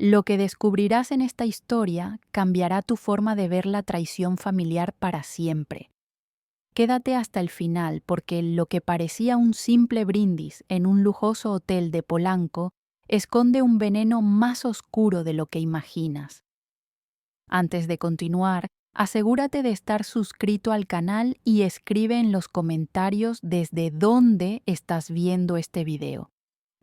Lo que descubrirás en esta historia cambiará tu forma de ver la traición familiar para siempre. Quédate hasta el final porque lo que parecía un simple brindis en un lujoso hotel de Polanco esconde un veneno más oscuro de lo que imaginas. Antes de continuar, asegúrate de estar suscrito al canal y escribe en los comentarios desde dónde estás viendo este video.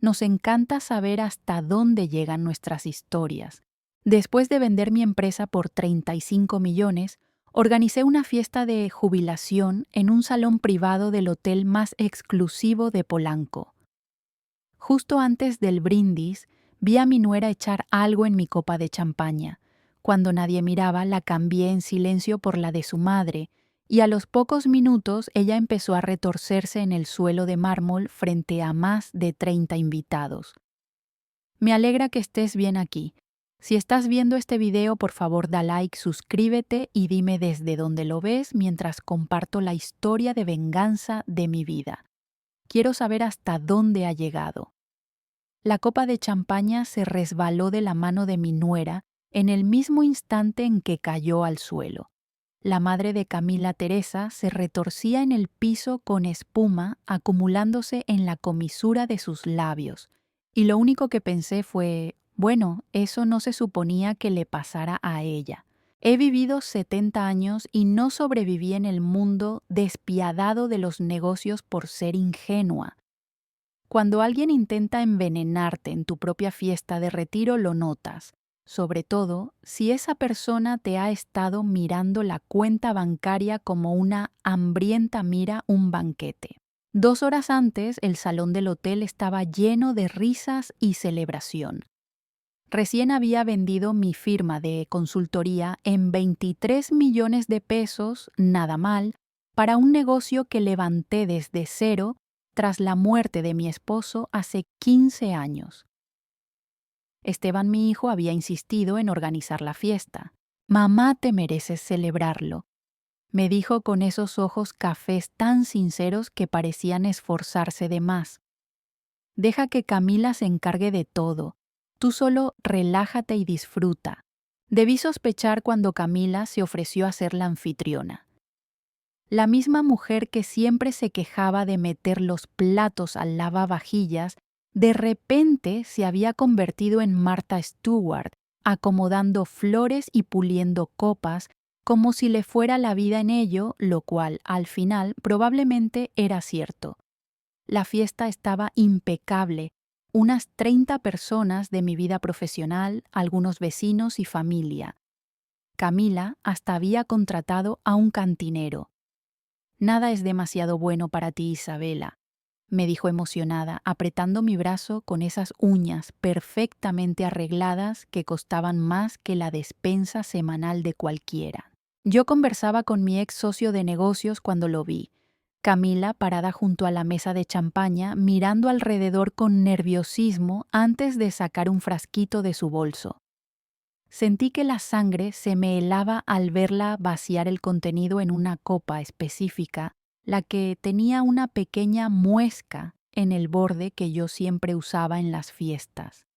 Nos encanta saber hasta dónde llegan nuestras historias. Después de vender mi empresa por 35 millones, organicé una fiesta de jubilación en un salón privado del hotel más exclusivo de Polanco. Justo antes del brindis, vi a mi nuera echar algo en mi copa de champaña. Cuando nadie miraba, la cambié en silencio por la de su madre, y a los pocos minutos ella empezó a retorcerse en el suelo de mármol frente a más de 30 invitados. Me alegra que estés bien aquí. Si estás viendo este video, por favor da like, suscríbete y dime desde dónde lo ves mientras comparto la historia de venganza de mi vida. Quiero saber hasta dónde ha llegado. La copa de champaña se resbaló de la mano de mi nuera en el mismo instante en que cayó al suelo. La madre de Camila, Teresa, se retorcía en el piso con espuma acumulándose en la comisura de sus labios, y lo único que pensé fue, bueno, eso no se suponía que le pasara a ella. He vivido 70 años y no sobreviví en el mundo despiadado de los negocios por ser ingenua. Cuando alguien intenta envenenarte en tu propia fiesta de retiro, lo notas, sobre todo si esa persona te ha estado mirando la cuenta bancaria como una hambrienta mira un banquete. 2 horas antes, el salón del hotel estaba lleno de risas y celebración. Recién había vendido mi firma de consultoría en 23 millones de pesos, nada mal, para un negocio que levanté desde cero tras la muerte de mi esposo hace 15 años. Esteban, mi hijo, había insistido en organizar la fiesta. Mamá, te mereces celebrarlo, me dijo con esos ojos cafés tan sinceros que parecían esforzarse de más. Deja que Camila se encargue de todo. Tú solo relájate y disfruta. Debí sospechar cuando Camila se ofreció a ser la anfitriona. La misma mujer que siempre se quejaba de meter los platos al lavavajillas, de repente se había convertido en Martha Stewart, acomodando flores y puliendo copas, como si le fuera la vida en ello, lo cual, al final, probablemente era cierto. La fiesta estaba impecable, unas 30 personas de mi vida profesional, algunos vecinos y familia. Camila hasta había contratado a un cantinero. Nada es demasiado bueno para ti, Isabela, me dijo emocionada, apretando mi brazo con esas uñas perfectamente arregladas que costaban más que la despensa semanal de cualquiera. Yo conversaba con mi ex socio de negocios cuando lo vi. Camila parada junto a la mesa de champaña, mirando alrededor con nerviosismo antes de sacar un frasquito de su bolso. Sentí que la sangre se me helaba al verla vaciar el contenido en una copa específica, la que tenía una pequeña muesca en el borde que yo siempre usaba en las fiestas.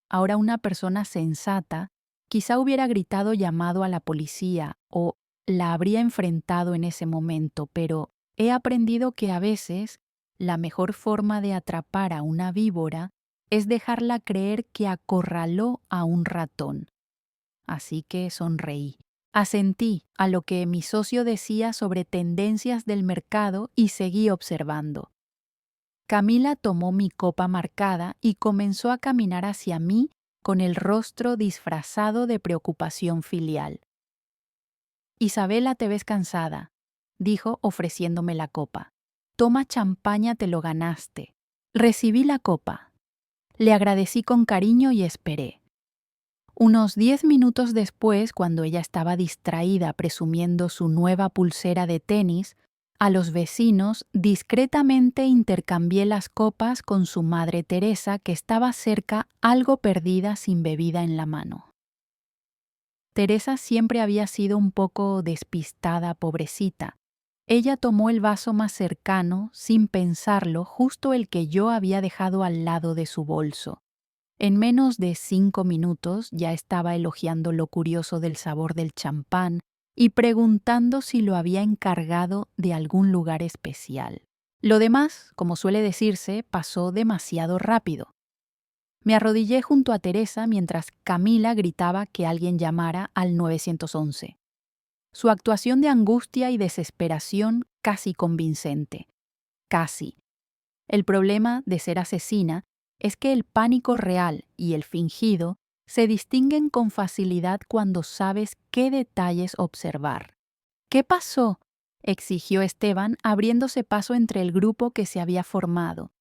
Ahora una persona sensata quizá hubiera gritado llamado a la policía o la habría enfrentado en ese momento, pero he aprendido que a veces la mejor forma de atrapar a una víbora es dejarla creer que acorraló a un ratón. Así que sonreí. Asentí a lo que mi socio decía sobre tendencias del mercado y seguí observando. Camila tomó mi copa marcada y comenzó a caminar hacia mí con el rostro disfrazado de preocupación filial. Isabela, te ves cansada, dijo ofreciéndome la copa. Toma champaña, te lo ganaste. Recibí la copa. Le agradecí con cariño y esperé. Unos 10 minutos después, cuando ella estaba distraída presumiendo su nueva pulsera de tenis, a los vecinos discretamente intercambié las copas con su madre Teresa, que estaba cerca, algo perdida sin bebida en la mano. Teresa siempre había sido un poco despistada, pobrecita. Ella tomó el vaso más cercano, sin pensarlo, justo el que yo había dejado al lado de su bolso. En menos de 5 minutos ya estaba elogiando lo curioso del sabor del champán y preguntando si lo había encargado de algún lugar especial. Lo demás, como suele decirse, pasó demasiado rápido. Me arrodillé junto a Teresa mientras Camila gritaba que alguien llamara al 911. Su actuación de angustia y desesperación casi convincente. Casi. El problema de ser asesina es que el pánico real y el fingido se distinguen con facilidad cuando sabes qué detalles observar. ¿Qué pasó?, exigió Esteban, abriéndose paso entre el grupo que se había formado.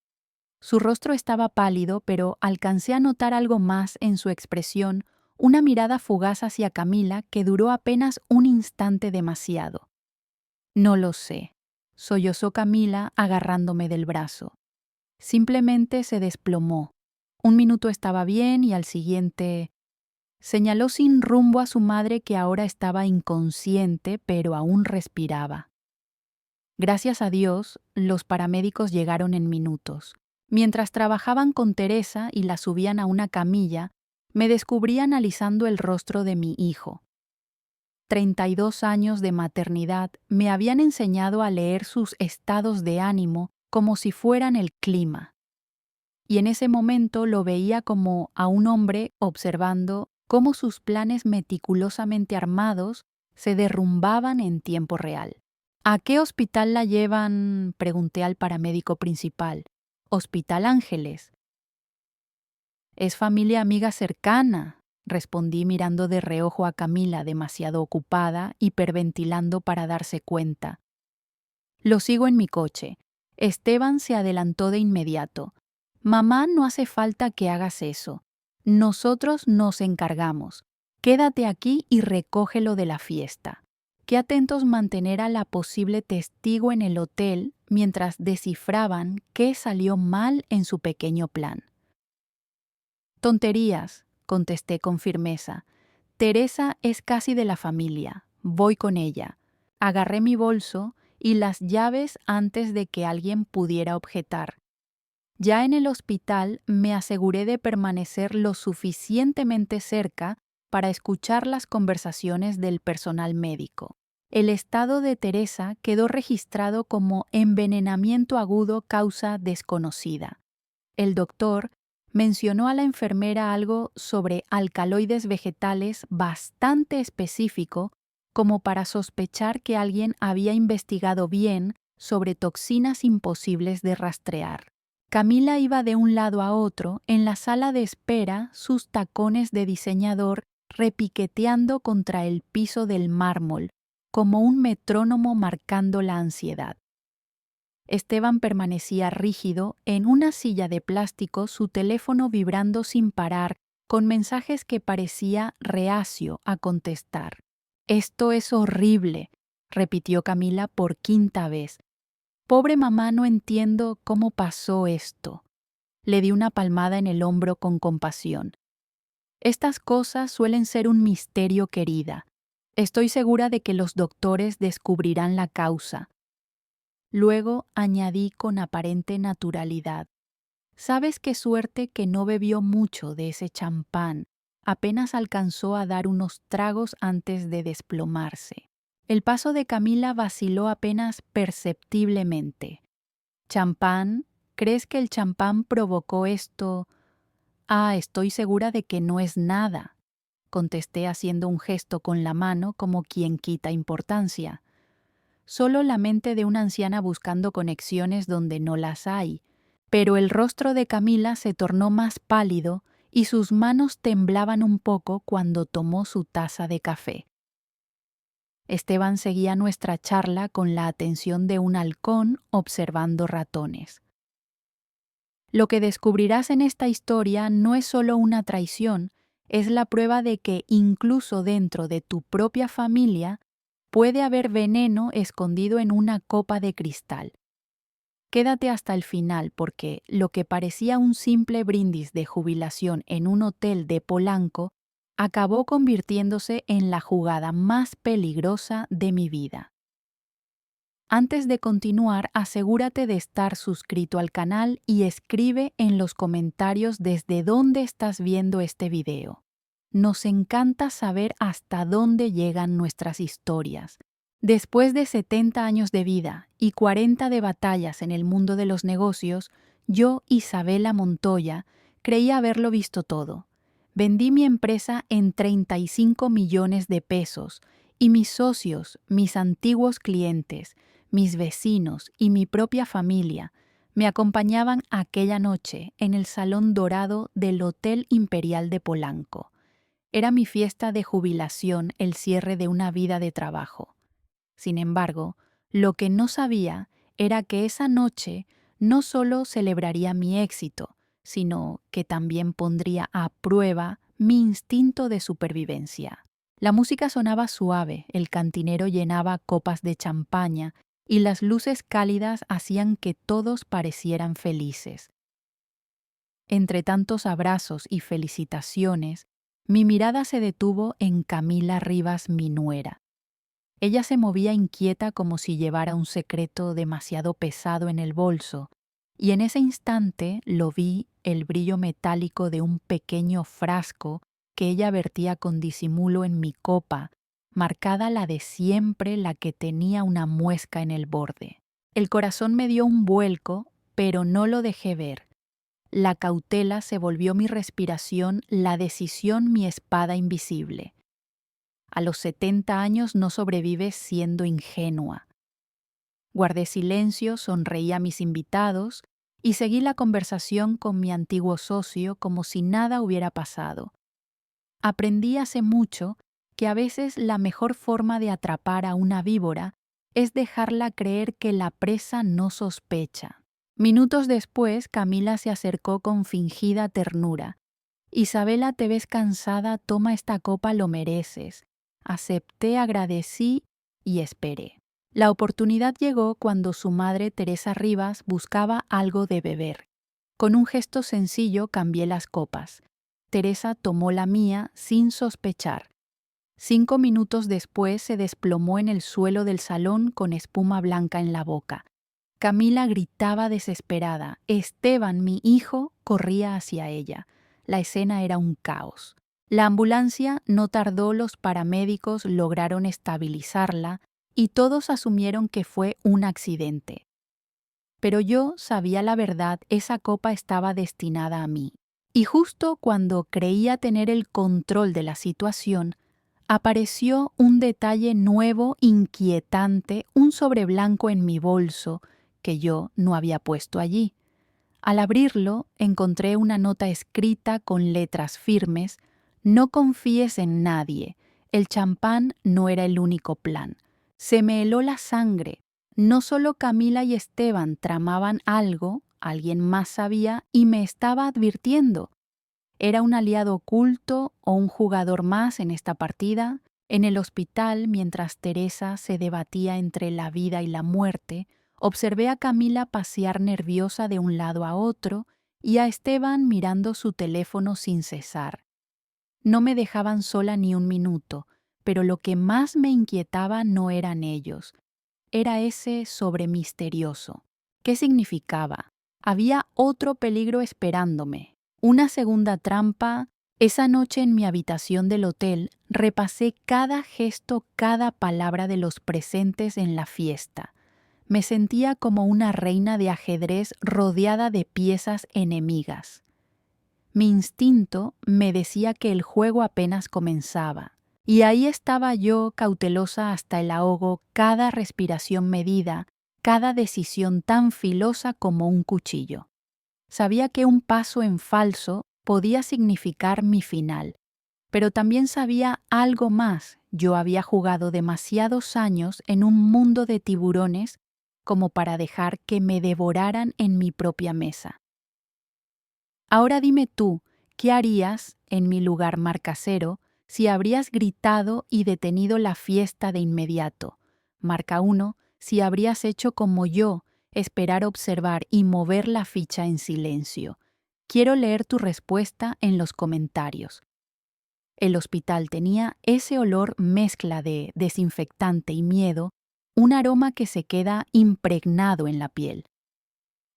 Su rostro estaba pálido, pero alcancé a notar algo más en su expresión, una mirada fugaz hacia Camila que duró apenas un instante demasiado. No lo sé, sollozó Camila agarrándome del brazo. Simplemente se desplomó. Un minuto estaba bien y al siguiente... Señaló sin rumbo a su madre que ahora estaba inconsciente, pero aún respiraba. Gracias a Dios, los paramédicos llegaron en minutos. Mientras trabajaban con Teresa y la subían a una camilla, me descubrí analizando el rostro de mi hijo. 32 años de maternidad me habían enseñado a leer sus estados de ánimo como si fueran el clima. Y en ese momento lo veía como a un hombre observando cómo sus planes meticulosamente armados se derrumbaban en tiempo real. ¿A qué hospital la llevan?, pregunté al paramédico principal. Hospital Ángeles. Es familia amiga cercana, respondí mirando de reojo a Camila demasiado ocupada, hiperventilando para darse cuenta. Lo sigo en mi coche. Esteban se adelantó de inmediato. Mamá, no hace falta que hagas eso. Nosotros nos encargamos. Quédate aquí y recógelo de la fiesta. Qué atentos mantener a la posible testigo en el hotel mientras descifraban qué salió mal en su pequeño plan. Tonterías, contesté con firmeza. Teresa es casi de la familia. Voy con ella. Agarré mi bolso y las llaves antes de que alguien pudiera objetar. Ya en el hospital me aseguré de permanecer lo suficientemente cerca para escuchar las conversaciones del personal médico. El estado de Teresa quedó registrado como envenenamiento agudo causa desconocida. El doctor mencionó a la enfermera algo sobre alcaloides vegetales bastante específico como para sospechar que alguien había investigado bien sobre toxinas imposibles de rastrear. Camila iba de un lado a otro en la sala de espera, sus tacones de diseñador repiqueteando contra el piso del mármol, como un metrónomo marcando la ansiedad. Esteban permanecía rígido en una silla de plástico, su teléfono vibrando sin parar, con mensajes que parecía reacio a contestar. «Esto es horrible», repitió Camila por 5ª vez. «Pobre mamá, no entiendo cómo pasó esto». Le di una palmada en el hombro con compasión. «Estas cosas suelen ser un misterio, querida. Estoy segura de que los doctores descubrirán la causa». Luego añadí con aparente naturalidad. «¿Sabes qué suerte que no bebió mucho de ese champán? Apenas alcanzó a dar unos tragos antes de desplomarse». El paso de Camila vaciló apenas perceptiblemente. «¿Champán? ¿Crees que el champán provocó esto?» «Ah, estoy segura de que no es nada», contesté haciendo un gesto con la mano como quien quita importancia. Solo la mente de una anciana buscando conexiones donde no las hay, pero el rostro de Camila se tornó más pálido y sus manos temblaban un poco cuando tomó su taza de café. Esteban seguía nuestra charla con la atención de un halcón observando ratones. Lo que descubrirás en esta historia no es solo una traición, es la prueba de que incluso dentro de tu propia familia puede haber veneno escondido en una copa de cristal. Quédate hasta el final porque lo que parecía un simple brindis de jubilación en un hotel de Polanco acabó convirtiéndose en la jugada más peligrosa de mi vida. Antes de continuar, asegúrate de estar suscrito al canal y escribe en los comentarios desde dónde estás viendo este video. Nos encanta saber hasta dónde llegan nuestras historias. Después de 70 años de vida y 40 de batallas en el mundo de los negocios, yo, Isabela Montoya, creí haberlo visto todo. Vendí mi empresa en 35 millones de pesos y mis socios, mis antiguos clientes, mis vecinos y mi propia familia me acompañaban aquella noche en el Salón Dorado del Hotel Imperial de Polanco. Era mi fiesta de jubilación, el cierre de una vida de trabajo. Sin embargo, lo que no sabía era que esa noche no solo celebraría mi éxito, sino que también pondría a prueba mi instinto de supervivencia. La música sonaba suave, el cantinero llenaba copas de champaña y las luces cálidas hacían que todos parecieran felices. Entre tantos abrazos y felicitaciones, mi mirada se detuvo en Camila Rivas, mi nuera. Ella se movía inquieta como si llevara un secreto demasiado pesado en el bolso, y en ese instante lo vi el brillo metálico de un pequeño frasco que ella vertía con disimulo en mi copa, marcada la de siempre, la que tenía una muesca en el borde. El corazón me dio un vuelco, pero no lo dejé ver. La cautela se volvió mi respiración, la decisión mi espada invisible. A los 70 años no sobrevives siendo ingenua. Guardé silencio, sonreí a mis invitados y seguí la conversación con mi antiguo socio como si nada hubiera pasado. Aprendí hace mucho que a veces la mejor forma de atrapar a una víbora es dejarla creer que la presa no sospecha. Minutos después, Camila se acercó con fingida ternura. «Isabela, te ves cansada, toma esta copa, lo mereces». Acepté, agradecí y esperé. La oportunidad llegó cuando su madre, Teresa Rivas, buscaba algo de beber. Con un gesto sencillo cambié las copas. Teresa tomó la mía sin sospechar. 5 minutos después se desplomó en el suelo del salón con espuma blanca en la boca. Camila gritaba desesperada. Esteban, mi hijo, corría hacia ella. La escena era un caos. La ambulancia no tardó, los paramédicos lograron estabilizarla y todos asumieron que fue un accidente. Pero yo sabía la verdad, esa copa estaba destinada a mí. Y justo cuando creía tener el control de la situación, apareció un detalle nuevo, inquietante, un sobre blanco en mi bolso que yo no había puesto allí. Al abrirlo, encontré una nota escrita con letras firmes: «No confíes en nadie. El champán no era el único plan». Se me heló la sangre. No solo Camila y Esteban tramaban algo, alguien más sabía y me estaba advirtiendo. ¿Era un aliado oculto o un jugador más en esta partida? En el hospital, mientras Teresa se debatía entre la vida y la muerte, observé a Camila pasear nerviosa de un lado a otro y a Esteban mirando su teléfono sin cesar. No me dejaban sola ni un minuto, pero lo que más me inquietaba no eran ellos. Era ese sobre misterioso. ¿Qué significaba? Había otro peligro esperándome. Una segunda trampa. Esa noche en mi habitación del hotel repasé cada gesto, cada palabra de los presentes en la fiesta. Me sentía como una reina de ajedrez rodeada de piezas enemigas. Mi instinto me decía que el juego apenas comenzaba. Y ahí estaba yo, cautelosa hasta el ahogo, cada respiración medida, cada decisión tan filosa como un cuchillo. Sabía que un paso en falso podía significar mi final, pero también sabía algo más. Yo había jugado demasiados años en un mundo de tiburones como para dejar que me devoraran en mi propia mesa. Ahora dime tú, ¿qué harías en mi lugar, Marca Cero, si habrías gritado y detenido la fiesta de inmediato? Marca 1, si habrías hecho como yo, esperar, observar y mover la ficha en silencio. Quiero leer tu respuesta en los comentarios. El hospital tenía ese olor mezcla de desinfectante y miedo un aroma que se queda impregnado en la piel.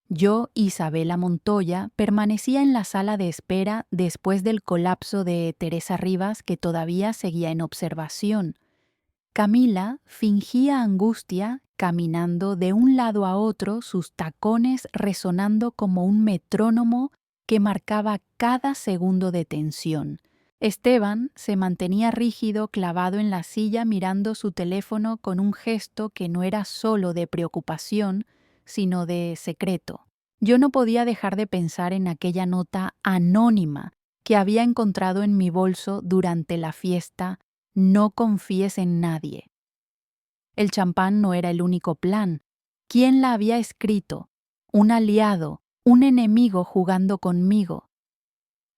Yo, Isabela Montoya, permanecía en la sala de espera después del colapso de Teresa Rivas, que todavía seguía en observación. Camila fingía angustia caminando de un lado a otro, sus tacones resonando como un metrónomo que marcaba cada segundo de tensión. Esteban se mantenía rígido, clavado en la silla, mirando su teléfono con un gesto que no era solo de preocupación, sino de secreto. Yo no podía dejar de pensar en aquella nota anónima que había encontrado en mi bolso durante la fiesta. No confíes en nadie. El champán no era el único plan. ¿Quién la había escrito? ¿Un aliado? ¿Un enemigo jugando conmigo?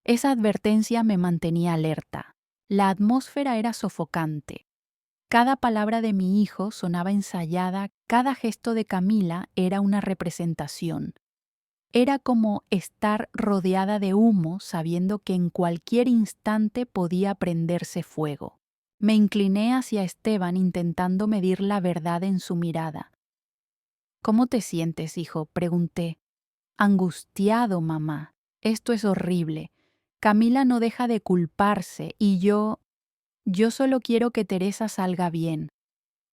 Esa advertencia me mantenía alerta. La atmósfera era sofocante. Cada palabra de mi hijo sonaba ensayada, cada gesto de Camila era una representación. Era como estar rodeada de humo, sabiendo que en cualquier instante podía prenderse fuego. Me incliné hacia Esteban intentando medir la verdad en su mirada. ¿Cómo te sientes, hijo?, pregunté. Angustiado, mamá. Esto es horrible. Camila no deja de culparse y yo solo quiero que Teresa salga bien.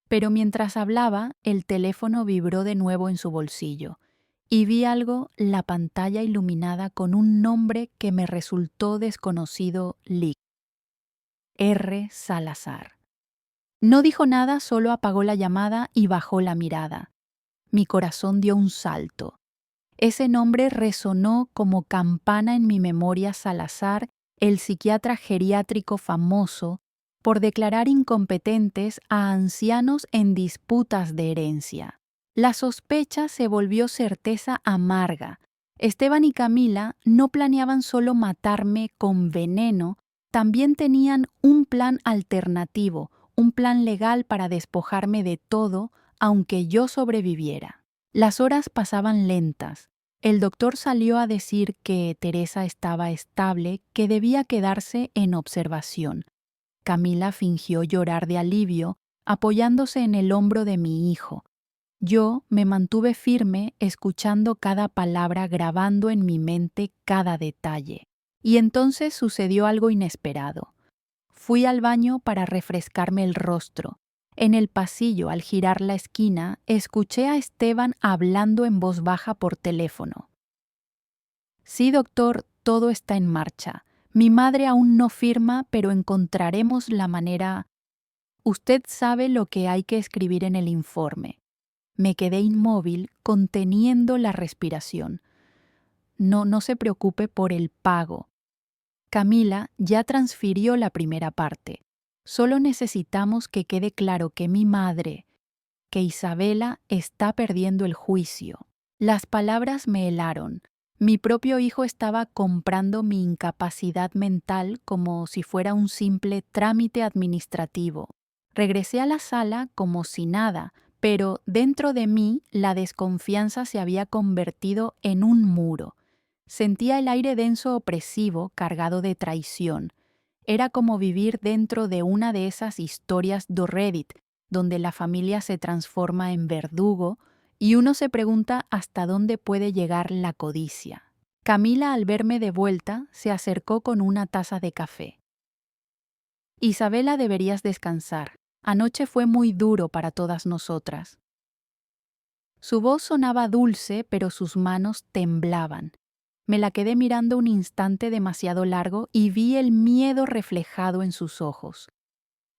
Pero mientras hablaba, el teléfono vibró de nuevo en su bolsillo y vi algo, la pantalla iluminada con un nombre que me resultó desconocido: Lic. R. Salazar. No dijo nada, solo apagó la llamada y bajó la mirada. Mi corazón dio un salto. Ese nombre resonó como campana en mi memoria: Salazar, el psiquiatra geriátrico famoso por declarar incompetentes a ancianos en disputas de herencia. La sospecha se volvió certeza amarga. Esteban y Camila no planeaban solo matarme con veneno, también tenían un plan alternativo, un plan legal para despojarme de todo, aunque yo sobreviviera. Las horas pasaban lentas. El doctor salió a decir que Teresa estaba estable, que debía quedarse en observación. Camila fingió llorar de alivio, apoyándose en el hombro de mi hijo. Yo me mantuve firme, escuchando cada palabra, grabando en mi mente cada detalle. Y entonces sucedió algo inesperado. Fui al baño para refrescarme el rostro. En el pasillo, al girar la esquina, escuché a Esteban hablando en voz baja por teléfono. Sí, doctor, todo está en marcha. Mi madre aún no firma, pero encontraremos la manera. Usted sabe lo que hay que escribir en el informe. Me quedé inmóvil, conteniendo la respiración. No se preocupe por el pago. Camila ya transfirió la primera parte. Solo necesitamos que quede claro que mi madre, que Isabela, está perdiendo el juicio. Las palabras me helaron. Mi propio hijo estaba comprando mi incapacidad mental como si fuera un simple trámite administrativo. Regresé a la sala como si nada, pero dentro de mí la desconfianza se había convertido en un muro. Sentía el aire denso, opresivo, cargado de traición. Era como vivir dentro de una de esas historias de Reddit, donde la familia se transforma en verdugo y uno se pregunta hasta dónde puede llegar la codicia. Camila, al verme de vuelta, se acercó con una taza de café. Isabela, deberías descansar. Anoche fue muy duro para todas nosotras. Su voz sonaba dulce, pero sus manos temblaban. Me la quedé mirando un instante demasiado largo y vi el miedo reflejado en sus ojos.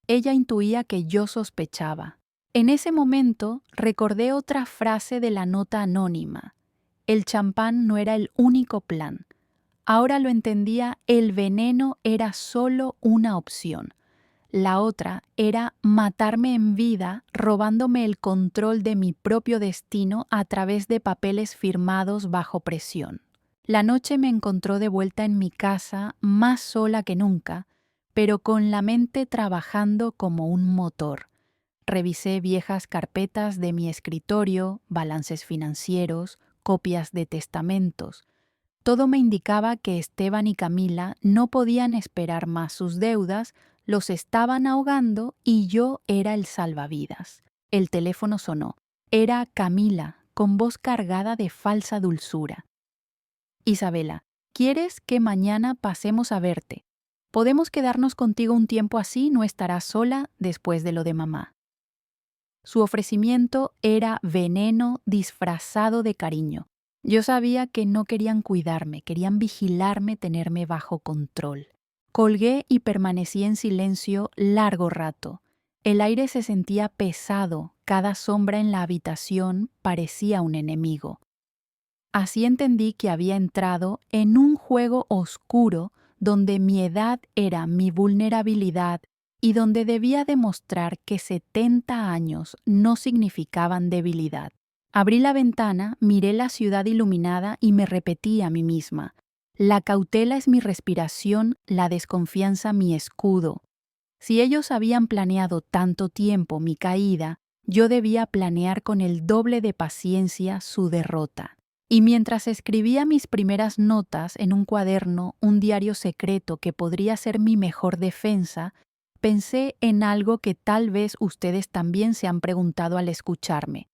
Ella intuía que yo sospechaba. En ese momento recordé otra frase de la nota anónima. El champán no era el único plan. Ahora lo entendía, el veneno era solo una opción. La otra era matarme en vida, robándome el control de mi propio destino a través de papeles firmados bajo presión. La noche me encontró de vuelta en mi casa, más sola que nunca, pero con la mente trabajando como un motor. Revisé viejas carpetas de mi escritorio, balances financieros, copias de testamentos. Todo me indicaba que Esteban y Camila no podían esperar más sus deudas, los estaban ahogando y yo era el salvavidas. El teléfono sonó. Era Camila, con voz cargada de falsa dulzura. Isabela, ¿quieres que mañana pasemos a verte? Podemos quedarnos contigo un tiempo así, no estarás sola después de lo de mamá. Su ofrecimiento era veneno disfrazado de cariño. Yo sabía que no querían cuidarme, querían vigilarme, tenerme bajo control. Colgué y permanecí en silencio largo rato. El aire se sentía pesado, cada sombra en la habitación parecía un enemigo. Así entendí que había entrado en un juego oscuro donde mi edad era mi vulnerabilidad y donde debía demostrar que 70 años no significaban debilidad. Abrí la ventana, miré la ciudad iluminada y me repetí a mí misma: la cautela es mi respiración, la desconfianza mi escudo. Si ellos habían planeado tanto tiempo mi caída, yo debía planear con el doble de paciencia su derrota. Y mientras escribía mis primeras notas en un cuaderno, un diario secreto que podría ser mi mejor defensa, pensé en algo que tal vez ustedes también se han preguntado al escucharme.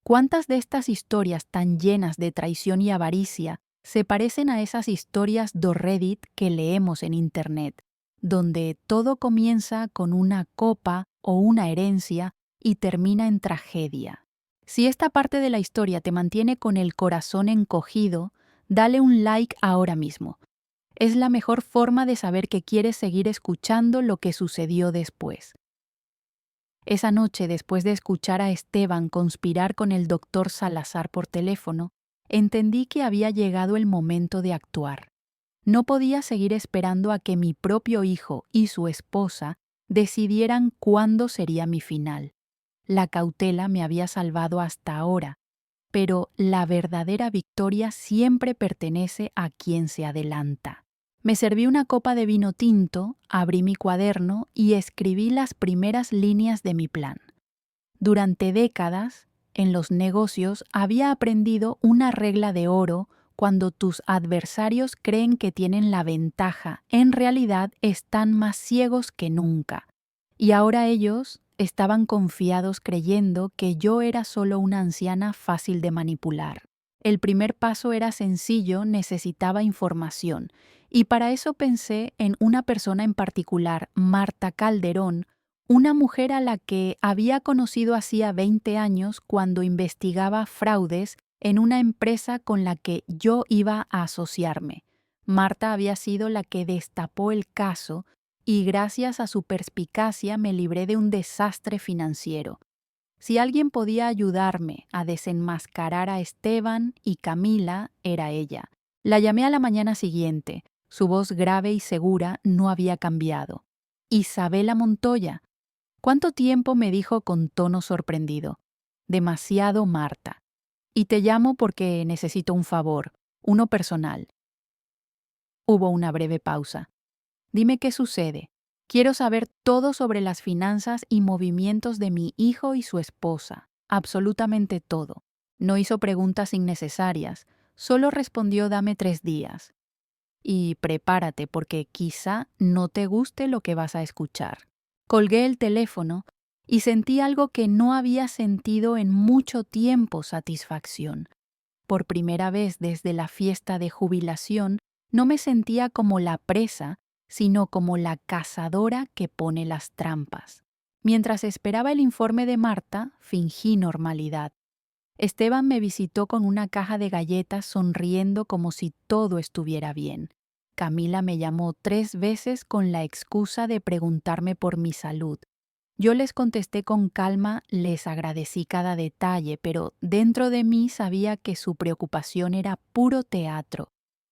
¿Cuántas de estas historias tan llenas de traición y avaricia se parecen a esas historias de Reddit que leemos en Internet, donde todo comienza con una copa o una herencia y termina en tragedia? Si esta parte de la historia te mantiene con el corazón encogido, dale un like ahora mismo. Es la mejor forma de saber que quieres seguir escuchando lo que sucedió después. Esa noche, después de escuchar a Esteban conspirar con el doctor Salazar por teléfono, entendí que había llegado el momento de actuar. No podía seguir esperando a que mi propio hijo y su esposa decidieran cuándo sería mi final. La cautela me había salvado hasta ahora, pero la verdadera victoria siempre pertenece a quien se adelanta. Me serví una copa de vino tinto, abrí mi cuaderno y escribí las primeras líneas de mi plan. Durante décadas, en los negocios había aprendido una regla de oro: cuando tus adversarios creen que tienen la ventaja, en realidad están más ciegos que nunca. Y ahora ellos estaban confiados creyendo que yo era solo una anciana fácil de manipular. El primer paso era sencillo, necesitaba información, y para eso pensé en una persona en particular, Marta Calderón, una mujer a la que había conocido hacía 20 años cuando investigaba fraudes en una empresa con la que yo iba a asociarme. Marta había sido la que destapó el caso y gracias a su perspicacia me libré de un desastre financiero. Si alguien podía ayudarme a desenmascarar a Esteban y Camila, era ella. La llamé a la mañana siguiente. Su voz grave y segura no había cambiado. «Isabela Montoya». «¿Cuánto tiempo?», me dijo con tono sorprendido. «Demasiado, Marta. Y te llamo porque necesito un favor, uno personal». Hubo una breve pausa. «Dime qué sucede. Quiero saber todo sobre las finanzas y movimientos de mi hijo y su esposa, absolutamente todo». No hizo preguntas innecesarias, solo respondió: «Dame 3 días. Y prepárate porque quizá no te guste lo que vas a escuchar». Colgué el teléfono y sentí algo que no había sentido en mucho tiempo: satisfacción. Por primera vez desde la fiesta de jubilación, no me sentía como la presa, sino como la cazadora que pone las trampas. Mientras esperaba el informe de Marta, fingí normalidad. Esteban me visitó con una caja de galletas, sonriendo como si todo estuviera bien. Camila me llamó 3 veces con la excusa de preguntarme por mi salud. Yo les contesté con calma, les agradecí cada detalle, pero dentro de mí sabía que su preocupación era puro teatro.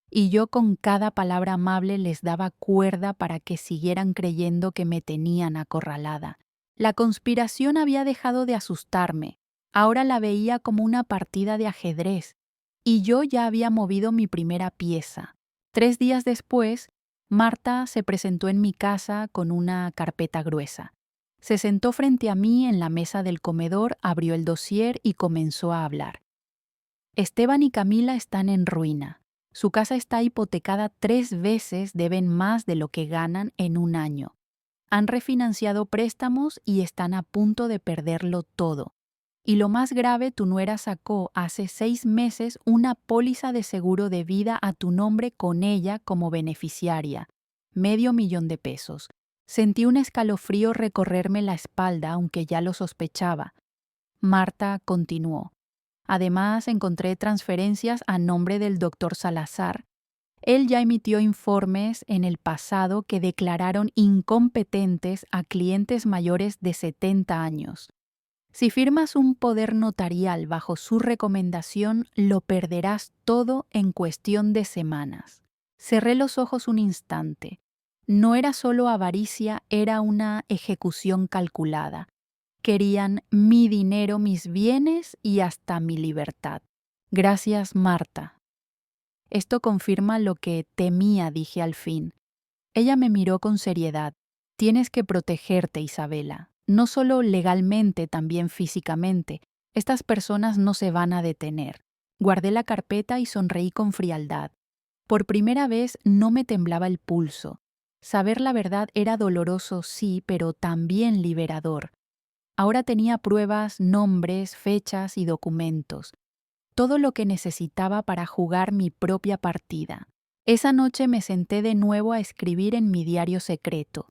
Y yo con cada palabra amable les daba cuerda para que siguieran creyendo que me tenían acorralada. La conspiración había dejado de asustarme. Ahora la veía como una partida de ajedrez, y yo ya había movido mi primera pieza. 3 días después, Marta se presentó en mi casa con una carpeta gruesa. Se sentó frente a mí en la mesa del comedor, abrió el dossier y comenzó a hablar. «Esteban y Camila están en ruina. Su casa está hipotecada 3 veces, deben más de lo que ganan en un año. Han refinanciado préstamos y están a punto de perderlo todo. Y lo más grave, tu nuera sacó hace 6 meses una póliza de seguro de vida a tu nombre con ella como beneficiaria. $500,000. Sentí un escalofrío recorrerme la espalda, aunque ya lo sospechaba. Marta continuó. Además, encontré transferencias a nombre del doctor Salazar. Él ya emitió informes en el pasado que declararon incompetentes a clientes mayores de 70 años. Si firmas un poder notarial bajo su recomendación, lo perderás todo en cuestión de semanas. Cerré los ojos un instante. No era solo avaricia, era una ejecución calculada. Querían mi dinero, mis bienes y hasta mi libertad. Gracias, Marta. Esto confirma lo que temía, dije al fin. Ella me miró con seriedad. Tienes que protegerte, Isabela. No solo legalmente, también físicamente. Estas personas no se van a detener. Guardé la carpeta y sonreí con frialdad. Por primera vez no me temblaba el pulso. Saber la verdad era doloroso, sí, pero también liberador. Ahora tenía pruebas, nombres, fechas y documentos. Todo lo que necesitaba para jugar mi propia partida. Esa noche me senté de nuevo a escribir en mi diario secreto.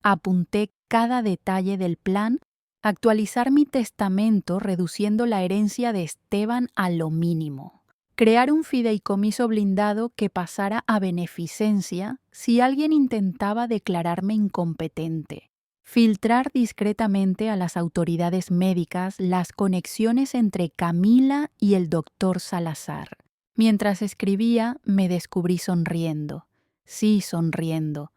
Apunté cada detalle del plan, actualizar mi testamento reduciendo la herencia de Esteban a lo mínimo. Crear un fideicomiso blindado que pasara a beneficencia si alguien intentaba declararme incompetente. Filtrar discretamente a las autoridades médicas las conexiones entre Camila y el doctor Salazar. Mientras escribía, me descubrí sonriendo. Sí, sonriendo.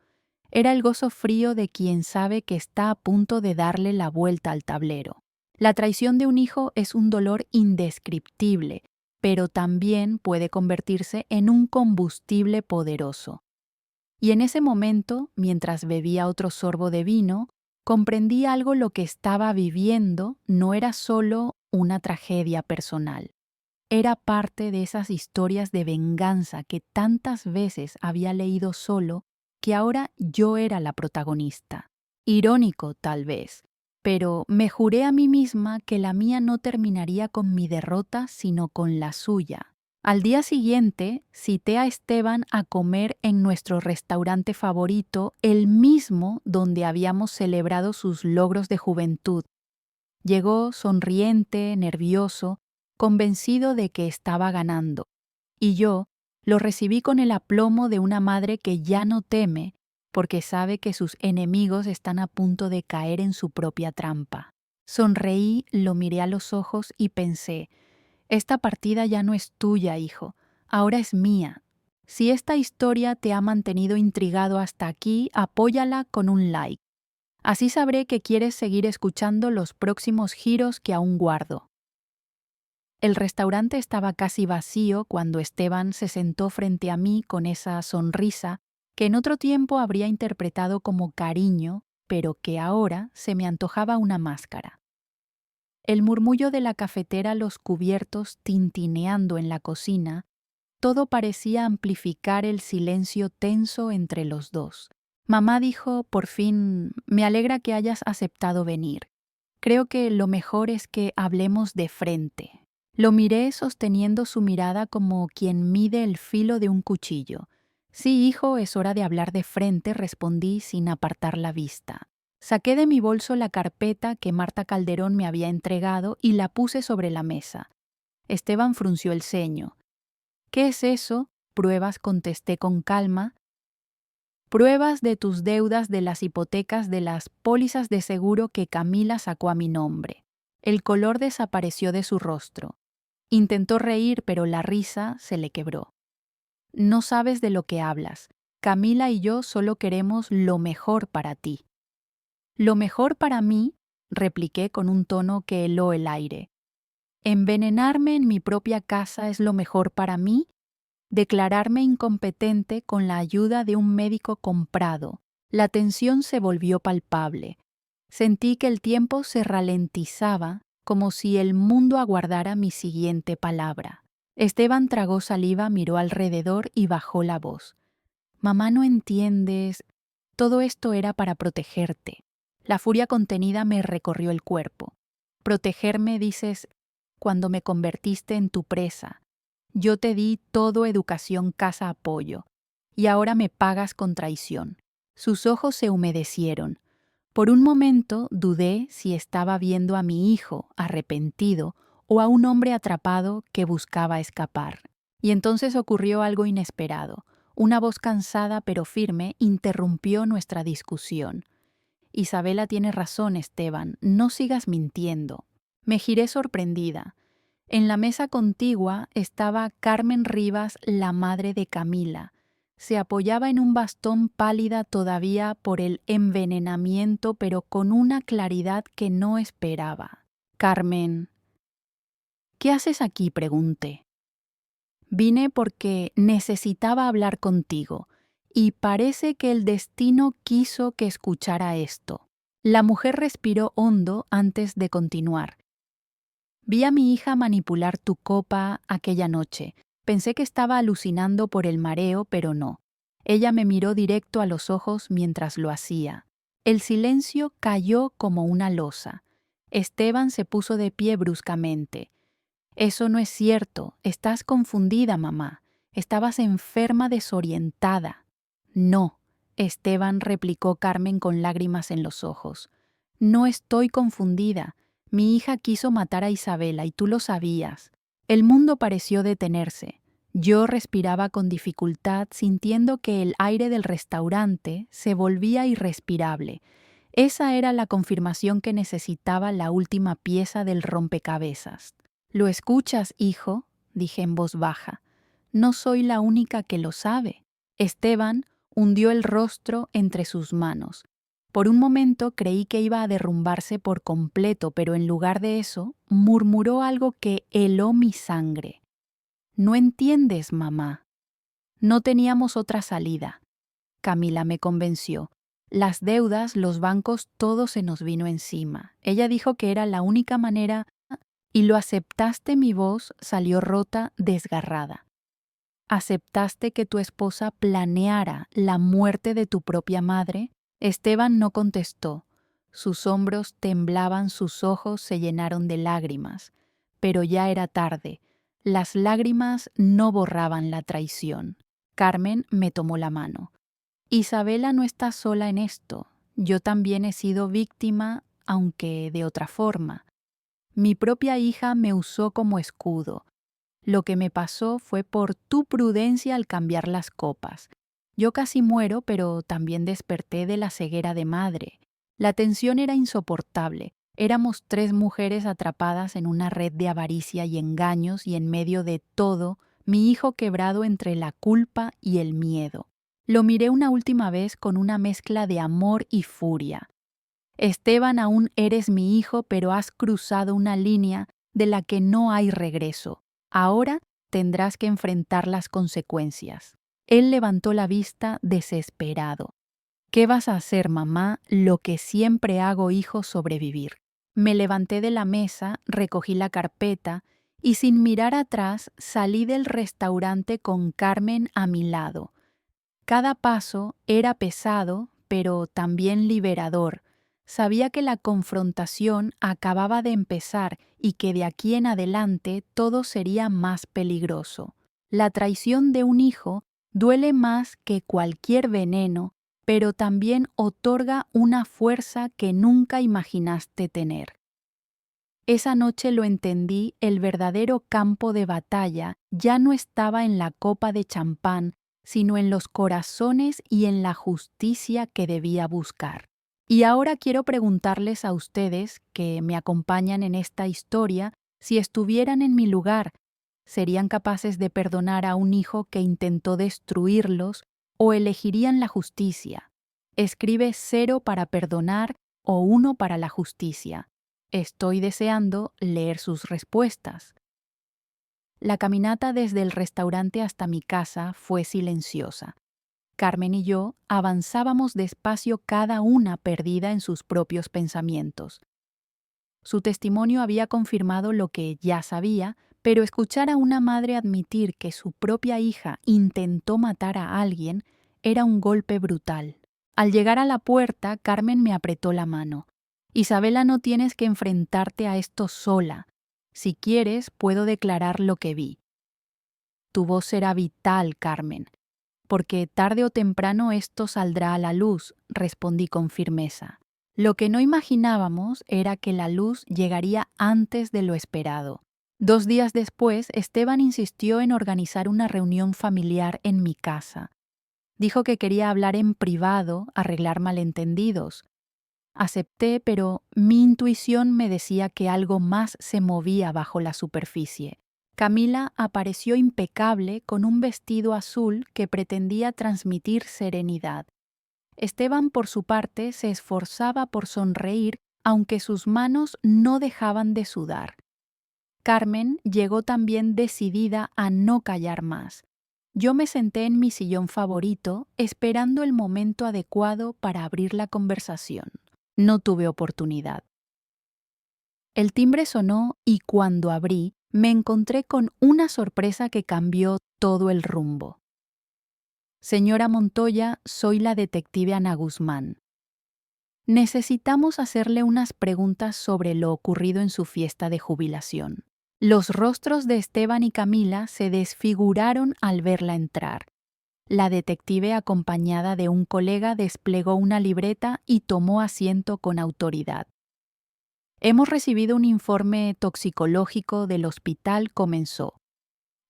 Era el gozo frío de quien sabe que está a punto de darle la vuelta al tablero. La traición de un hijo es un dolor indescriptible, pero también puede convertirse en un combustible poderoso. Y en ese momento, mientras bebía otro sorbo de vino, comprendí algo: lo que estaba viviendo no era solo una tragedia personal. Era parte de esas historias de venganza que tantas veces había leído solo, que ahora yo era la protagonista. Irónico, tal vez, pero me juré a mí misma que la mía no terminaría con mi derrota, sino con la suya. Al día siguiente, cité a Esteban a comer en nuestro restaurante favorito, el mismo donde habíamos celebrado sus logros de juventud. Llegó sonriente, nervioso, convencido de que estaba ganando, y yo lo recibí con el aplomo de una madre que ya no teme porque sabe que sus enemigos están a punto de caer en su propia trampa. Sonreí, lo miré a los ojos y pensé: esta partida ya no es tuya, hijo, ahora es mía. Si esta historia te ha mantenido intrigado hasta aquí, apóyala con un like. Así sabré que quieres seguir escuchando los próximos giros que aún guardo. El restaurante estaba casi vacío cuando Esteban se sentó frente a mí con esa sonrisa que en otro tiempo habría interpretado como cariño, pero que ahora se me antojaba una máscara. El murmullo de la cafetera, los cubiertos tintineando en la cocina, todo parecía amplificar el silencio tenso entre los dos. Mamá dijo, por fin: me alegra que hayas aceptado venir. Creo que lo mejor es que hablemos de frente. Lo miré sosteniendo su mirada como quien mide el filo de un cuchillo. Sí, hijo, es hora de hablar de frente, respondí sin apartar la vista. Saqué de mi bolso la carpeta que Marta Calderón me había entregado y la puse sobre la mesa. Esteban frunció el ceño. ¿Qué es eso? Pruebas, contesté con calma. Pruebas de tus deudas, de las hipotecas, de las pólizas de seguro que Camila sacó a mi nombre. El color desapareció de su rostro. Intentó reír, pero la risa se le quebró. No sabes de lo que hablas. Camila y yo solo queremos lo mejor para ti. ¿Lo mejor para mí?, repliqué con un tono que heló el aire. ¿Envenenarme en mi propia casa es lo mejor para mí? ¿Declararme incompetente con la ayuda de un médico comprado? La tensión se volvió palpable. Sentí que el tiempo se ralentizaba, como si el mundo aguardara mi siguiente palabra. Esteban tragó saliva, miró alrededor y bajó la voz. Mamá, no entiendes. Todo esto era para protegerte. La furia contenida me recorrió el cuerpo. Protegerme, dices, cuando me convertiste en tu presa. Yo te di todo educación, casa, apoyo. Y ahora me pagas con traición. Sus ojos se humedecieron. Por un momento dudé si estaba viendo a mi hijo arrepentido o a un hombre atrapado que buscaba escapar. Y entonces ocurrió algo inesperado. Una voz cansada pero firme interrumpió nuestra discusión. Isabela tiene razón, Esteban, no sigas mintiendo. Me giré sorprendida. En la mesa contigua estaba Carmen Rivas, la madre de Camila. Se apoyaba en un bastón pálida todavía por el envenenamiento, pero con una claridad que no esperaba. Carmen, ¿qué haces aquí?, pregunté. Vine porque necesitaba hablar contigo, y parece que el destino quiso que escuchara esto. La mujer respiró hondo antes de continuar. Vi a mi hija manipular tu copa aquella noche. Pensé que estaba alucinando por el mareo, pero no. Ella me miró directo a los ojos mientras lo hacía. El silencio cayó como una losa. Esteban se puso de pie bruscamente. Eso no es cierto. Estás confundida, mamá. Estabas enferma, desorientada. No, Esteban, replicó Carmen con lágrimas en los ojos. No estoy confundida. Mi hija quiso matar a Isabela y tú lo sabías. El mundo pareció detenerse. Yo respiraba con dificultad, sintiendo que el aire del restaurante se volvía irrespirable. Esa era la confirmación que necesitaba, la última pieza del rompecabezas. ¿Lo escuchas, hijo?, dije en voz baja. No soy la única que lo sabe. Esteban hundió el rostro entre sus manos. Por un momento creí que iba a derrumbarse por completo, pero en lugar de eso, murmuró algo que heló mi sangre. No entiendes, mamá. No teníamos otra salida. Camila me convenció. Las deudas, los bancos, todo se nos vino encima. Ella dijo que era la única manera y lo aceptaste. Mi voz salió rota, desgarrada. ¿Aceptaste que tu esposa planeara la muerte de tu propia madre? Esteban no contestó. Sus hombros temblaban, sus ojos se llenaron de lágrimas. Pero ya era tarde. Las lágrimas no borraban la traición. Carmen me tomó la mano. Isabela no está sola en esto. Yo también he sido víctima, aunque de otra forma. Mi propia hija me usó como escudo. Lo que me pasó fue por tu prudencia al cambiar las copas. Yo casi muero, pero también desperté de la ceguera de madre. La tensión era insoportable. Éramos 3 mujeres atrapadas en una red de avaricia y engaños, y en medio de todo, mi hijo quebrado entre la culpa y el miedo. Lo miré una última vez con una mezcla de amor y furia. Esteban, aún eres mi hijo, pero has cruzado una línea de la que no hay regreso. Ahora tendrás que enfrentar las consecuencias. Él levantó la vista desesperado. ¿Qué vas a hacer, mamá? Lo que siempre hago, hijo, sobrevivir. Me levanté de la mesa, recogí la carpeta y sin mirar atrás salí del restaurante con Carmen a mi lado. Cada paso era pesado, pero también liberador. Sabía que la confrontación acababa de empezar y que de aquí en adelante todo sería más peligroso. La traición de un hijo duele más que cualquier veneno, pero también otorga una fuerza que nunca imaginaste tener. Esa noche lo entendí, el verdadero campo de batalla ya no estaba en la copa de champán, sino en los corazones y en la justicia que debía buscar. Y ahora quiero preguntarles a ustedes que me acompañan en esta historia, si estuvieran en mi lugar, ¿serían capaces de perdonar a un hijo que intentó destruirlos o elegirían la justicia? Escribe 0 para perdonar o 1 para la justicia. Estoy deseando leer sus respuestas. La caminata desde el restaurante hasta mi casa fue silenciosa. Carmen y yo avanzábamos despacio, cada una perdida en sus propios pensamientos. Su testimonio había confirmado lo que ya sabía, pero escuchar a una madre admitir que su propia hija intentó matar a alguien era un golpe brutal. Al llegar a la puerta, Carmen me apretó la mano. Isabela, no tienes que enfrentarte a esto sola. Si quieres, puedo declarar lo que vi. Tu voz será vital, Carmen, porque tarde o temprano esto saldrá a la luz, respondí con firmeza. Lo que no imaginábamos era que la luz llegaría antes de lo esperado. 2 días después, Esteban insistió en organizar una reunión familiar en mi casa. Dijo que quería hablar en privado, arreglar malentendidos. Acepté, pero mi intuición me decía que algo más se movía bajo la superficie. Camila apareció impecable con un vestido azul que pretendía transmitir serenidad. Esteban, por su parte, se esforzaba por sonreír, aunque sus manos no dejaban de sudar. Carmen llegó también decidida a no callar más. Yo me senté en mi sillón favorito, esperando el momento adecuado para abrir la conversación. No tuve oportunidad. El timbre sonó y cuando abrí, me encontré con una sorpresa que cambió todo el rumbo. Señora Montoya, soy la detective Ana Guzmán. Necesitamos hacerle unas preguntas sobre lo ocurrido en su fiesta de jubilación. Los rostros de Esteban y Camila se desfiguraron al verla entrar. La detective, acompañada de un colega, desplegó una libreta y tomó asiento con autoridad. Hemos recibido un informe toxicológico del hospital, comenzó.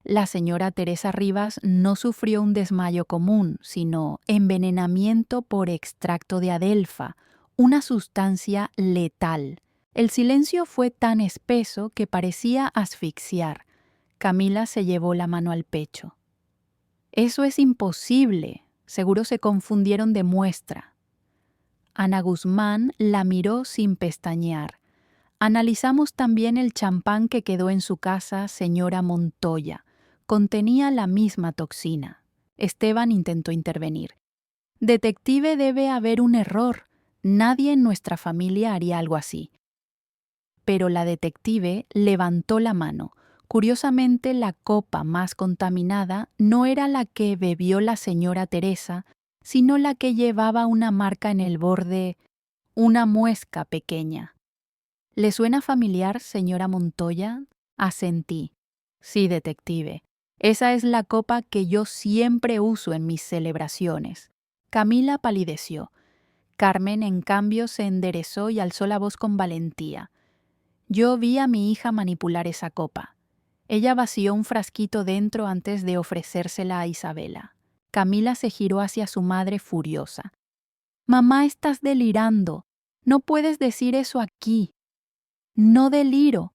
La señora Teresa Rivas no sufrió un desmayo común, sino envenenamiento por extracto de adelfa, una sustancia letal. El silencio fue tan espeso que parecía asfixiar. Camila se llevó la mano al pecho. Eso es imposible. Seguro se confundieron de muestra. Ana Guzmán la miró sin pestañear. Analizamos también el champán que quedó en su casa, señora Montoya. Contenía la misma toxina. Esteban intentó intervenir. Detective, debe haber un error. Nadie en nuestra familia haría algo así. Pero la detective levantó la mano. Curiosamente, la copa más contaminada no era la que bebió la señora Teresa, sino la que llevaba una marca en el borde, una muesca pequeña. ¿Le suena familiar, señora Montoya? Asentí. Sí, detective. Esa es la copa que yo siempre uso en mis celebraciones. Camila palideció. Carmen, en cambio, se enderezó y alzó la voz con valentía. Yo vi a mi hija manipular esa copa. Ella vació un frasquito dentro antes de ofrecérsela a Isabela. Camila se giró hacia su madre furiosa. Mamá, estás delirando. No puedes decir eso aquí. No deliro.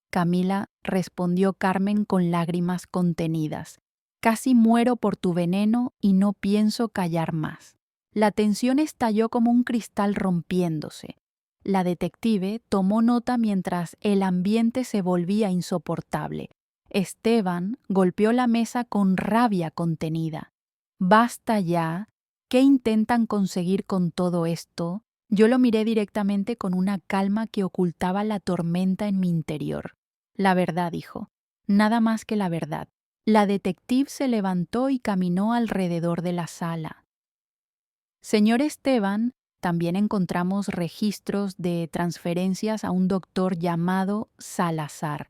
Camila, respondió Carmen con lágrimas contenidas. Casi muero por tu veneno y no pienso callar más. La tensión estalló como un cristal rompiéndose. La detective tomó nota mientras el ambiente se volvía insoportable. Esteban golpeó la mesa con rabia contenida. Basta ya. ¿Qué intentan conseguir con todo esto? Yo lo miré directamente con una calma que ocultaba la tormenta en mi interior. La verdad, dijo. Nada más que la verdad. La detective se levantó y caminó alrededor de la sala. Señor Esteban, también encontramos registros de transferencias a un doctor llamado Salazar.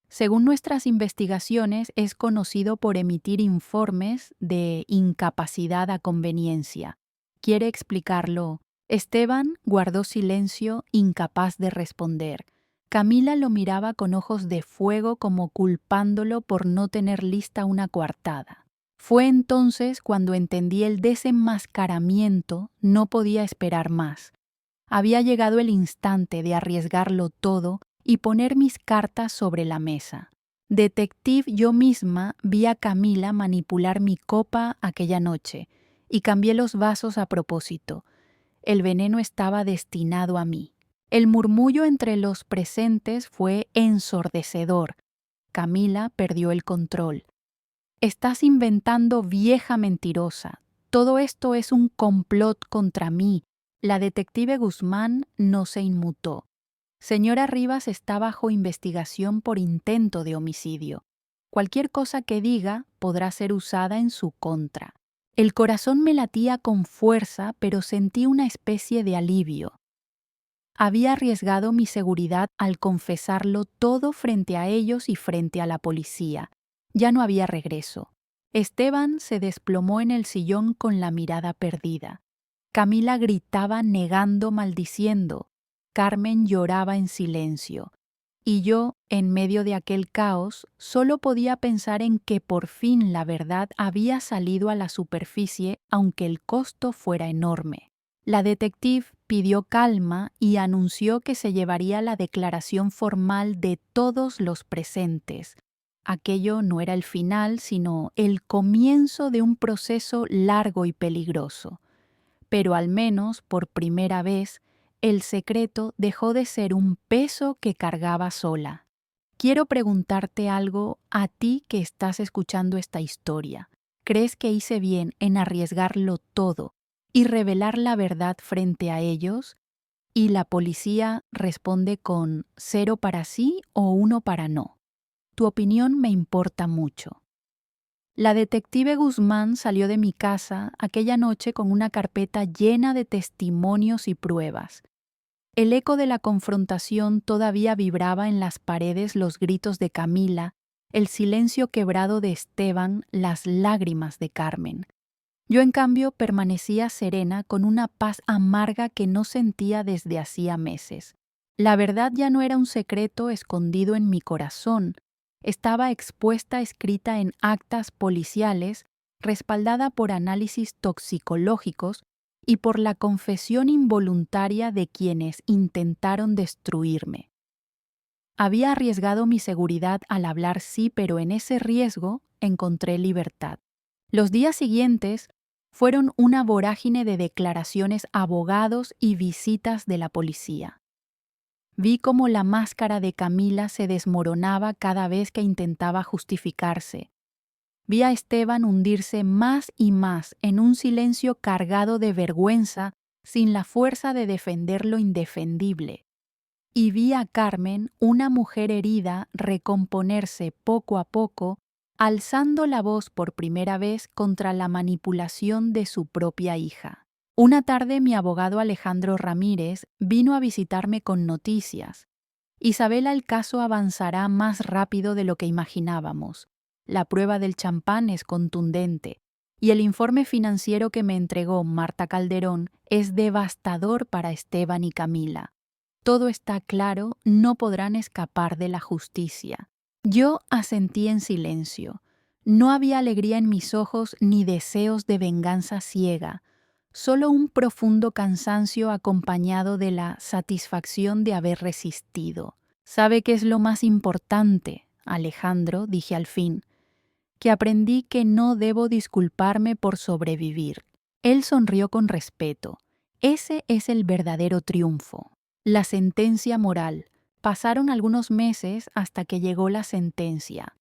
Según nuestras investigaciones, es conocido por emitir informes de incapacidad a conveniencia. ¿Quiere explicarlo? Esteban guardó silencio, incapaz de responder. Camila lo miraba con ojos de fuego como culpándolo por no tener lista una coartada. Fue entonces cuando entendí el desenmascaramiento, no podía esperar más. Había llegado el instante de arriesgarlo todo y poner mis cartas sobre la mesa. Detective, yo misma vi a Camila manipular mi copa aquella noche y cambié los vasos a propósito. El veneno estaba destinado a mí. El murmullo entre los presentes fue ensordecedor. Camila perdió el control. Estás inventando, vieja mentirosa. Todo esto es un complot contra mí. La detective Guzmán no se inmutó. Señora Rivas está bajo investigación por intento de homicidio. Cualquier cosa que diga podrá ser usada en su contra. El corazón me latía con fuerza, pero sentí una especie de alivio. Había arriesgado mi seguridad al confesarlo todo frente a ellos y frente a la policía. Ya no había regreso. Esteban se desplomó en el sillón con la mirada perdida. Camila gritaba negando, maldiciendo. Carmen lloraba en silencio. Y yo, en medio de aquel caos, solo podía pensar en que por fin la verdad había salido a la superficie, aunque el costo fuera enorme. La detective pidió calma y anunció que se llevaría la declaración formal de todos los presentes. Aquello no era el final, sino el comienzo de un proceso largo y peligroso. Pero al menos, por primera vez, el secreto dejó de ser un peso que cargaba sola. Quiero preguntarte algo a ti que estás escuchando esta historia. ¿Crees que hice bien en arriesgarlo todo y revelar la verdad frente a ellos? Y la policía responde con 0 para sí o 1 para no. Tu opinión me importa mucho. La detective Guzmán salió de mi casa aquella noche con una carpeta llena de testimonios y pruebas. El eco de la confrontación todavía vibraba en las paredes, los gritos de Camila, el silencio quebrado de Esteban, las lágrimas de Carmen. Yo, en cambio, permanecía serena con una paz amarga que no sentía desde hacía meses. La verdad ya no era un secreto escondido en mi corazón. Estaba expuesta, escrita en actas policiales, respaldada por análisis toxicológicos y por la confesión involuntaria de quienes intentaron destruirme. Había arriesgado mi seguridad al hablar sí, pero en ese riesgo encontré libertad. Los días siguientes fueron una vorágine de declaraciones, abogados y visitas de la policía. Vi cómo la máscara de Camila se desmoronaba cada vez que intentaba justificarse. Vi a Esteban hundirse más y más en un silencio cargado de vergüenza, sin la fuerza de defender lo indefendible. Y vi a Carmen, una mujer herida, recomponerse poco a poco, alzando la voz por primera vez contra la manipulación de su propia hija. Una tarde mi abogado Alejandro Ramírez vino a visitarme con noticias. Isabela, el caso avanzará más rápido de lo que imaginábamos. La prueba del champán es contundente y el informe financiero que me entregó Marta Calderón es devastador para Esteban y Camila. Todo está claro, no podrán escapar de la justicia. Yo asentí en silencio. No había alegría en mis ojos ni deseos de venganza ciega, solo un profundo cansancio acompañado de la satisfacción de haber resistido. ¿Sabe qué es lo más importante, Alejandro?, dije al fin, que aprendí que no debo disculparme por sobrevivir. Él sonrió con respeto. Ese es el verdadero triunfo. La sentencia moral. Pasaron algunos meses hasta que llegó la sentencia.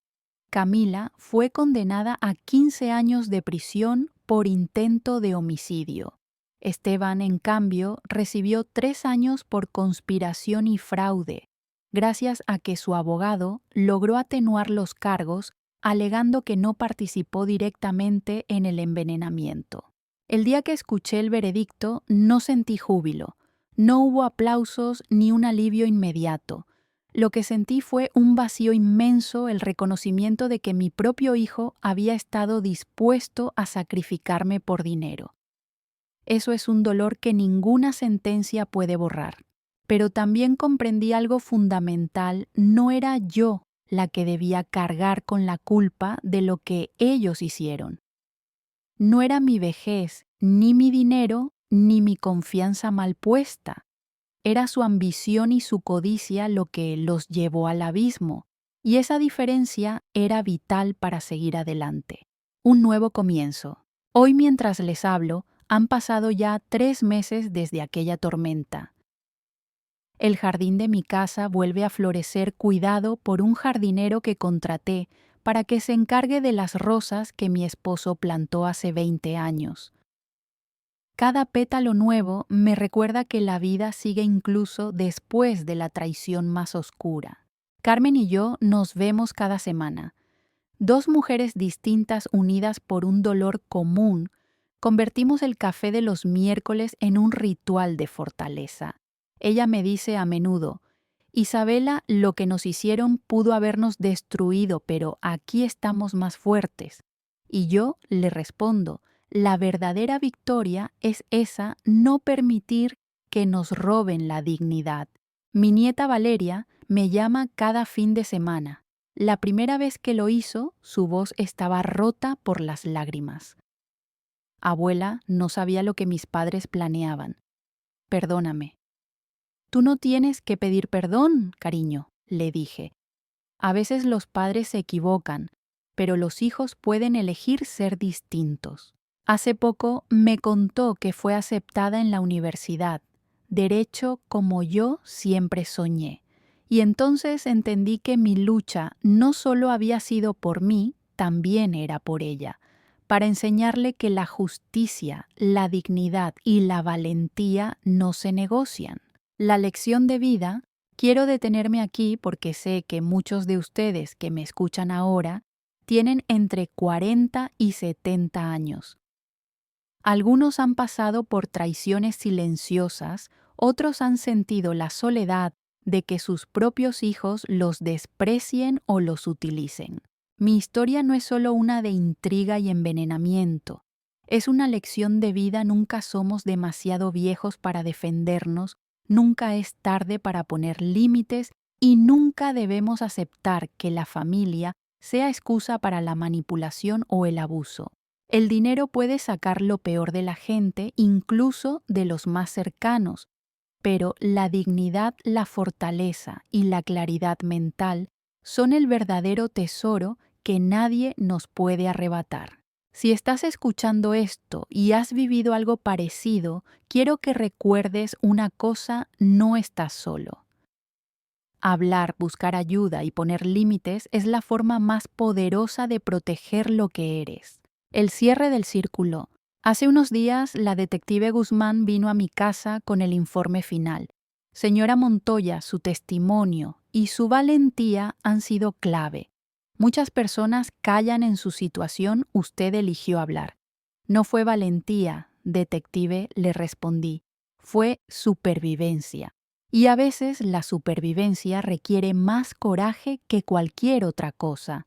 Camila fue condenada a 15 años de prisión por intento de homicidio. Esteban, en cambio, recibió 3 años por conspiración y fraude, gracias a que su abogado logró atenuar los cargos, alegando que no participó directamente en el envenenamiento. El día que escuché el veredicto, no sentí júbilo. No hubo aplausos ni un alivio inmediato. Lo que sentí fue un vacío inmenso, el reconocimiento de que mi propio hijo había estado dispuesto a sacrificarme por dinero. Eso es un dolor que ninguna sentencia puede borrar. Pero también comprendí algo fundamental: no era yo la que debía cargar con la culpa de lo que ellos hicieron. No era mi vejez, ni mi dinero, ni mi confianza mal puesta. Era su ambición y su codicia lo que los llevó al abismo, y esa diferencia era vital para seguir adelante. Un nuevo comienzo. Hoy, mientras les hablo, han pasado ya 3 meses desde aquella tormenta. El jardín de mi casa vuelve a florecer, cuidado por un jardinero que contraté para que se encargue de las rosas que mi esposo plantó hace 20 años. Cada pétalo nuevo me recuerda que la vida sigue incluso después de la traición más oscura. Carmen y yo nos vemos cada semana. 2 mujeres distintas unidas por un dolor común, Convertimos el café de los miércoles en un ritual de fortaleza. Ella me dice a menudo, Isabela, lo que nos hicieron pudo habernos destruido, pero aquí estamos más fuertes. Y yo le respondo, la verdadera victoria es esa, no permitir que nos roben la dignidad. Mi nieta Valeria me llama cada fin de semana. La primera vez que lo hizo, su voz estaba rota por las lágrimas. Abuela, no sabía lo que mis padres planeaban. Perdóname. Tú no tienes que pedir perdón, cariño, le dije. A veces los padres se equivocan, pero los hijos pueden elegir ser distintos. Hace poco me contó que fue aceptada en la universidad, derecho como yo siempre soñé. Y entonces entendí que mi lucha no solo había sido por mí, también era por ella, para enseñarle que la justicia, la dignidad y la valentía no se negocian. La lección de vida, quiero detenerme aquí porque sé que muchos de ustedes que me escuchan ahora tienen entre 40 y 70 años. Algunos han pasado por traiciones silenciosas, otros han sentido la soledad de que sus propios hijos los desprecien o los utilicen. Mi historia no es solo una de intriga y envenenamiento, es una lección de vida. Nunca somos demasiado viejos para defendernos, nunca es tarde para poner límites y nunca debemos aceptar que la familia sea excusa para la manipulación o el abuso. El dinero puede sacar lo peor de la gente, incluso de los más cercanos, pero la dignidad, la fortaleza y la claridad mental son el verdadero tesoro que nadie nos puede arrebatar. Si estás escuchando esto y has vivido algo parecido, quiero que recuerdes una cosa: no estás solo. Hablar, buscar ayuda y poner límites es la forma más poderosa de proteger lo que eres. El cierre del círculo. Hace unos días, la detective Guzmán vino a mi casa con el informe final. Señora Montoya, su testimonio y su valentía han sido clave. Muchas personas callan en su situación, usted eligió hablar. No fue valentía, detective, le respondí. Fue supervivencia. Y a veces la supervivencia requiere más coraje que cualquier otra cosa.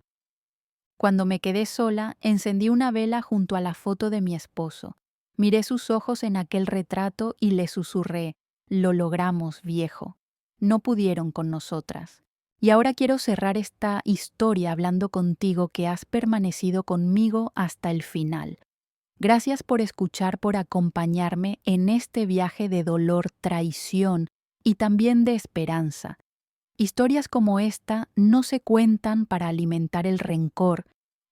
Cuando me quedé sola, encendí una vela junto a la foto de mi esposo. Miré sus ojos en aquel retrato y le susurré, lo logramos, viejo. No pudieron con nosotras. Y ahora quiero cerrar esta historia hablando contigo, que has permanecido conmigo hasta el final. Gracias por escuchar, por acompañarme en este viaje de dolor, traición y también de esperanza. Historias como esta no se cuentan para alimentar el rencor,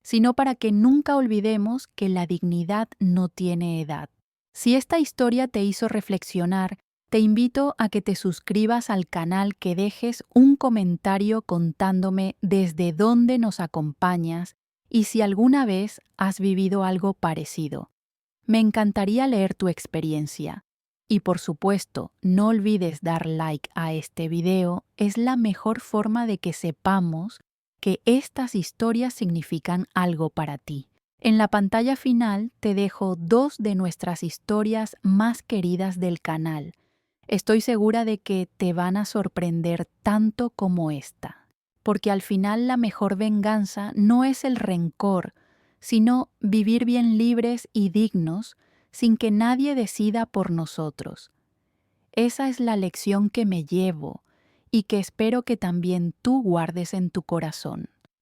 sino para que nunca olvidemos que la dignidad no tiene edad. Si esta historia te hizo reflexionar, te invito a que te suscribas al canal, que dejes un comentario contándome desde dónde nos acompañas y si alguna vez has vivido algo parecido. Me encantaría leer tu experiencia. Y por supuesto, no olvides dar like a este video, es la mejor forma de que sepamos que estas historias significan algo para ti. En la pantalla final te dejo 2 de nuestras historias más queridas del canal. Estoy segura de que te van a sorprender tanto como esta, porque al final la mejor venganza no es el rencor, sino vivir bien libres y dignos sin que nadie decida por nosotros. Esa es la lección que me llevo y que espero que también tú guardes en tu corazón.